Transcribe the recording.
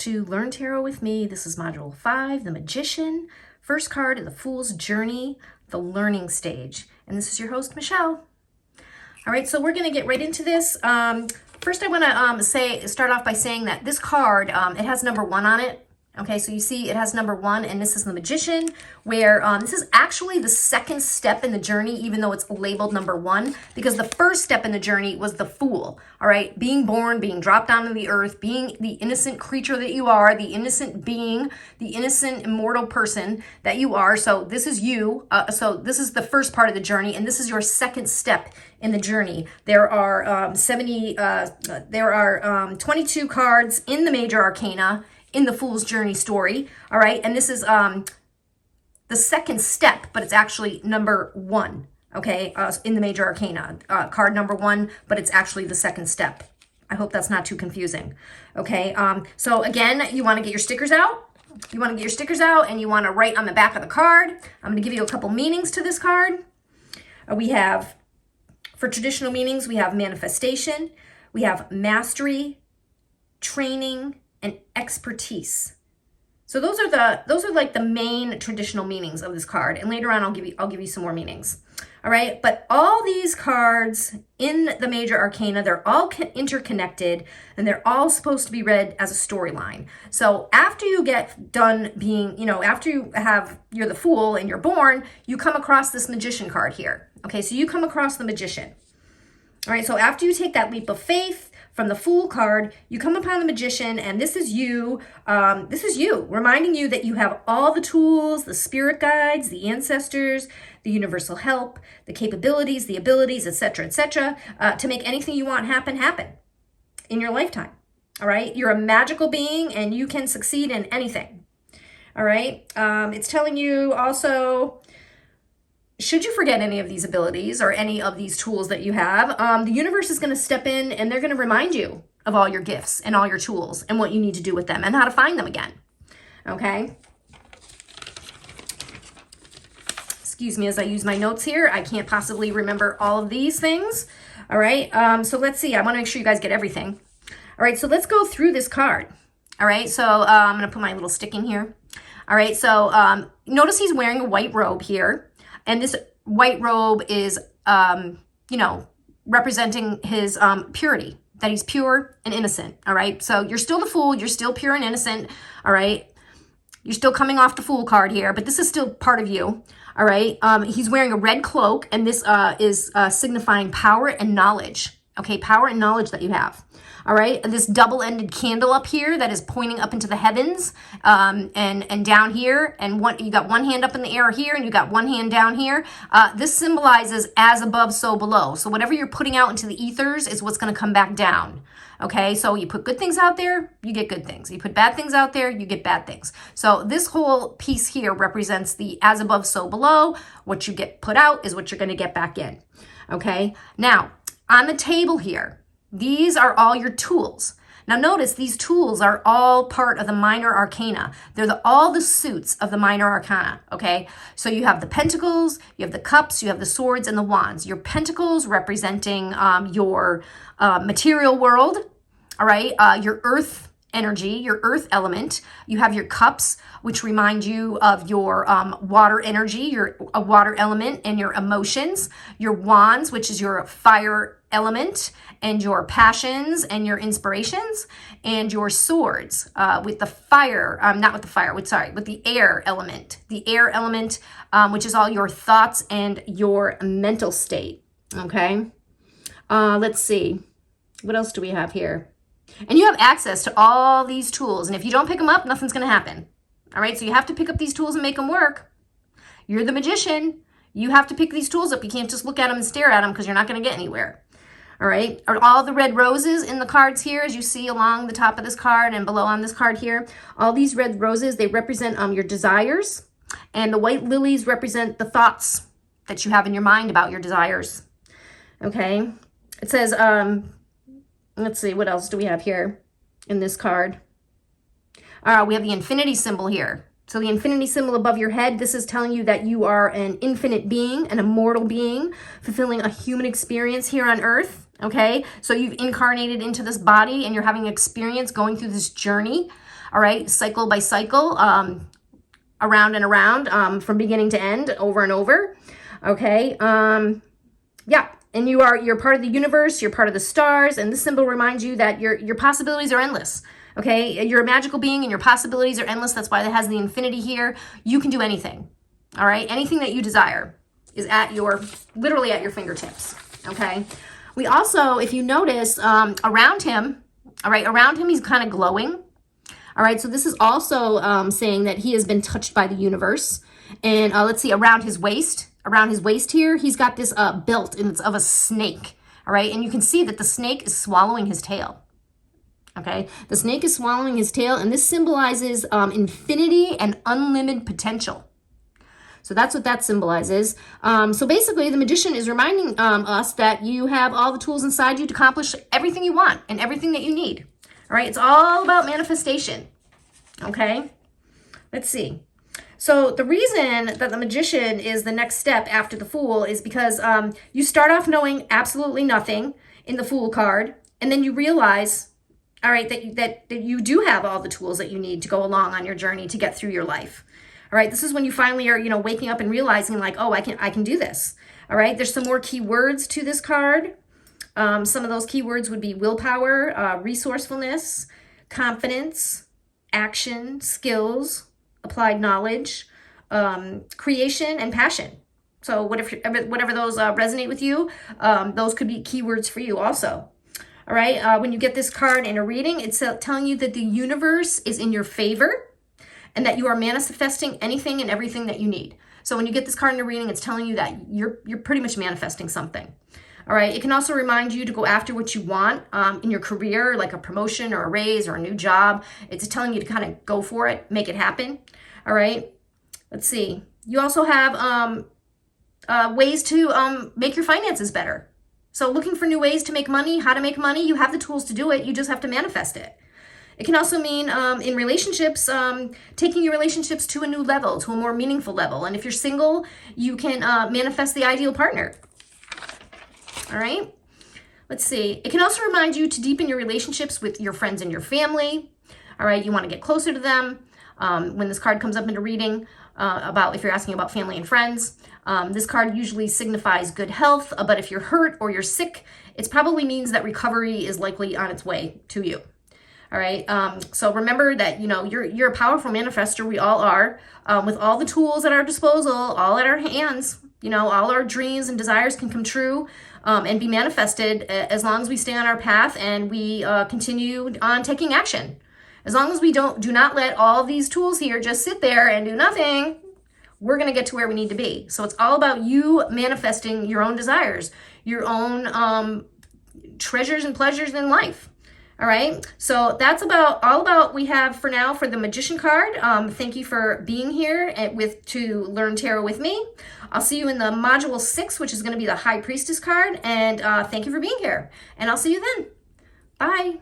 to Learn Tarot with me. This is Module 5, the Magician. First card of the Fool's Journey, the Learning Stage. And this is your host, Michelle. All right, so we're going to get right into this. First, I want to start off by saying that this card, it has number 1 on it. Okay, so you see it has number 1, and this is the Magician, where this is actually the second step in the journey, even though it's labeled number 1, because the first step in the journey was the Fool, all right? Being born, being dropped down to the earth, being the innocent creature that you are, the innocent being, the innocent immortal person that you are. So this is you. So this is the first part of the journey, and this is your second step in the journey. There are 22 cards in the Major Arcana in the Fool's Journey story, all right? And this is the second step, but it's actually number 1, okay? In the Major Arcana, card number 1, but it's actually the second step. I hope that's not too confusing, okay? So again, you wanna get your stickers out. You wanna get your stickers out and you wanna write on the back of the card. I'm gonna give you a couple meanings to this card. We have, for traditional meanings, we have manifestation, we have mastery, training, and expertise. So those are like the main traditional meanings of this card. And later on, I'll give you some more meanings. All right, but all these cards in the Major Arcana, they're all interconnected, and they're all supposed to be read as a storyline. So after you get done being, after you're the Fool and you're born, you come across this Magician card here. Okay, so you come across the Magician. All right, so after you take that leap of faith from the Fool card, you come upon the Magician, and this is you, reminding you that you have all the tools, the spirit guides, the ancestors, the universal help, the capabilities, the abilities, etc., to make anything you want happen in your lifetime. All right, you're a magical being, and you can succeed in anything. All right, it's telling you also, should you forget any of these abilities or any of these tools that you have, the universe is going to step in and they're going to remind you of all your gifts and all your tools and what you need to do with them and how to find them again. Okay? Excuse me as I use my notes here. I can't possibly remember all of these things. All right? So let's see. I want to make sure you guys get everything. All right, so let's go through this card. All right, so I'm going to put my little stick in here. All right, so notice he's wearing a white robe here. And this white robe is, representing his purity, that he's pure and innocent, all right? So you're still the Fool, you're still pure and innocent, all right? You're still coming off the Fool card here, but this is still part of you, all right? He's wearing a red cloak, and this is signifying power and knowledge, okay? Power and knowledge that you have. All right, this double-ended candle up here that is pointing up into the heavens, and down here, and you got one hand up in the air here, and you got one hand down here. This symbolizes as above, so below. So whatever you're putting out into the ethers is what's going to come back down. Okay, so you put good things out there, you get good things. You put bad things out there, you get bad things. So this whole piece here represents the as above, so below. What you get put out is what you're going to get back in. Okay, now on the table here, these are all your tools. Now notice these tools are all part of the Minor Arcana. They're all the suits of the Minor Arcana, okay? So you have the Pentacles, you have the Cups, you have the Swords, and the Wands. Your Pentacles representing your material world, all right? Your earth energy, your earth element. You have your Cups, which remind you of your water energy, your water element, and your emotions. Your Wands, which is your fire element, and your passions and your inspirations, and your Swords with the fire, with the air element. The air element, which is all your thoughts and your mental state, okay? Let's see. What else do we have here? And you have access to all these tools, and if you don't pick them up, nothing's going to happen. All right, so you have to pick up these tools and make them work. You're the Magician. You have to pick these tools up. You can't just look at them and stare at them because you're not going to get anywhere. All right, are all the red roses in the cards here, as you see along the top of this card and below on this card here, all these red roses, they represent your desires, and the white lilies represent the thoughts that you have in your mind about your desires. Okay, it says, let's see, what else do we have here in this card? We have the infinity symbol here. So the infinity symbol above your head, this is telling you that you are an infinite being, an immortal being, fulfilling a human experience here on earth, okay? So you've incarnated into this body and you're having an experience going through this journey, all right, cycle by cycle, around and around, from beginning to end, over and over, okay? Yeah, and you're part of the universe, you're part of the stars, and this symbol reminds you that your possibilities are endless, okay? You're a magical being and your possibilities are endless. That's why it has the infinity here. You can do anything, all right? Anything that you desire is literally at your fingertips, okay? We also, if you notice, around him, all right, around him, he's kind of glowing. All right, so this is also saying that he has been touched by the universe. And let's see, around his waist here, he's got this belt, and it's of a snake. All right, and you can see that the snake is swallowing his tail. Okay, the snake is swallowing his tail, and this symbolizes infinity and unlimited potential. So that's what that symbolizes. So basically, the magician is reminding us that you have all the tools inside you to accomplish everything you want and everything that you need. All right, it's all about manifestation, okay? Let's see. So the reason that the magician is the next step after the fool is because you start off knowing absolutely nothing in the fool card, and then you realize, all right, that you do have all the tools that you need to go along on your journey to get through your life. All right, this is when you finally are, waking up and realizing like, oh, I can do this. All right, there's some more key words to this card. Some of those keywords would be willpower, resourcefulness, confidence, action, skills, applied knowledge, creation, and passion. So whatever those resonate with you, those could be keywords for you also. All right, when you get this card in a reading, it's telling you that the universe is in your favor and that you are manifesting anything and everything that you need. So when you get this card in a reading, it's telling you that you're pretty much manifesting something. All right, it can also remind you to go after what you want in your career, like a promotion or a raise or a new job. It's telling you to kind of go for it, make it happen. All right, let's see. You also have ways to make your finances better. So looking for new ways to make money, how to make money, you have the tools to do it. You just have to manifest it. It can also mean in relationships, taking your relationships to a new level, to a more meaningful level. And if you're single, you can manifest the ideal partner. All right, let's see. It can also remind you to deepen your relationships with your friends and your family. All right, you want to get closer to them. When this card comes up in a reading if you're asking about family and friends, this card usually signifies good health, but if you're hurt or you're sick, it probably means that recovery is likely on its way to you. All right, so remember that, you're a powerful manifester. We all are, with all the tools at our disposal, all at our hands. All our dreams and desires can come true and be manifested as long as we stay on our path and we continue on taking action. As long as we do not let all these tools here just sit there and do nothing, we're going to get to where we need to be. So it's all about you manifesting your own desires, your own treasures and pleasures in life. All right, so that's all about we have for now for the Magician card. Thank you for being here to learn tarot with me. I'll see you in the module 6, which is going to be the High Priestess card. And thank you for being here. And I'll see you then. Bye.